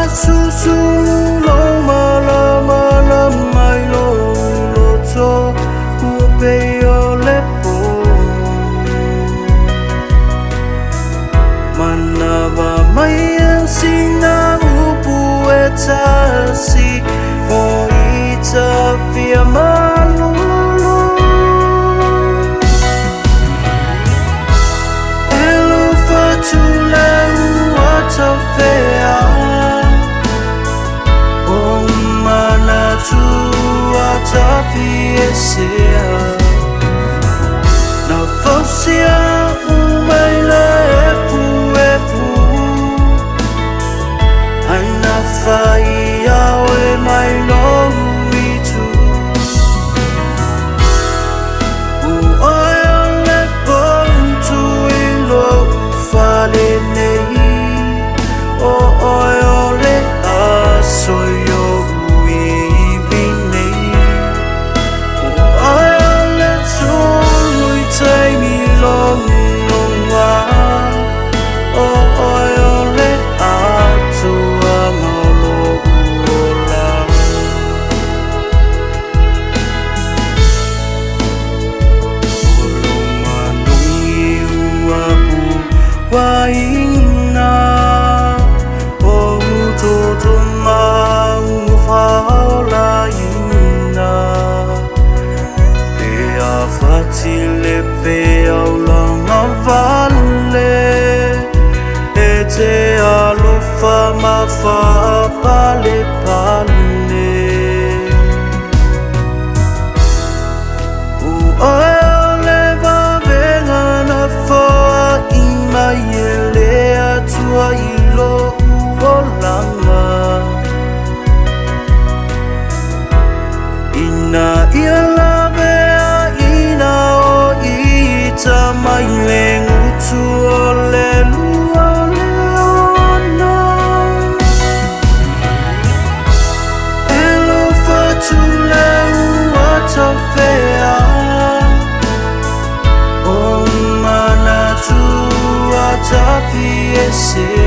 su su lo ma la mai lo to u pe yo le po manava mai sina u pu eta si o ita via malulu elo fa tu le wata fea o mana tu wata fiesia na fosia u mai la epu ana fai awe mai long we tu u oil le bon tu ilo fale nei o oil le aso yo we vini u oil le tu lui tai mi long wa o oil le ato waina o to to ma fa la ina e a fatile pe au la ma vale e te alo fa ma fa pale pale yele atua ilo uolanga ina iala bea ina o ita mai lengutu ole lua leona elo fatu le uata fea o mana tu ta fiese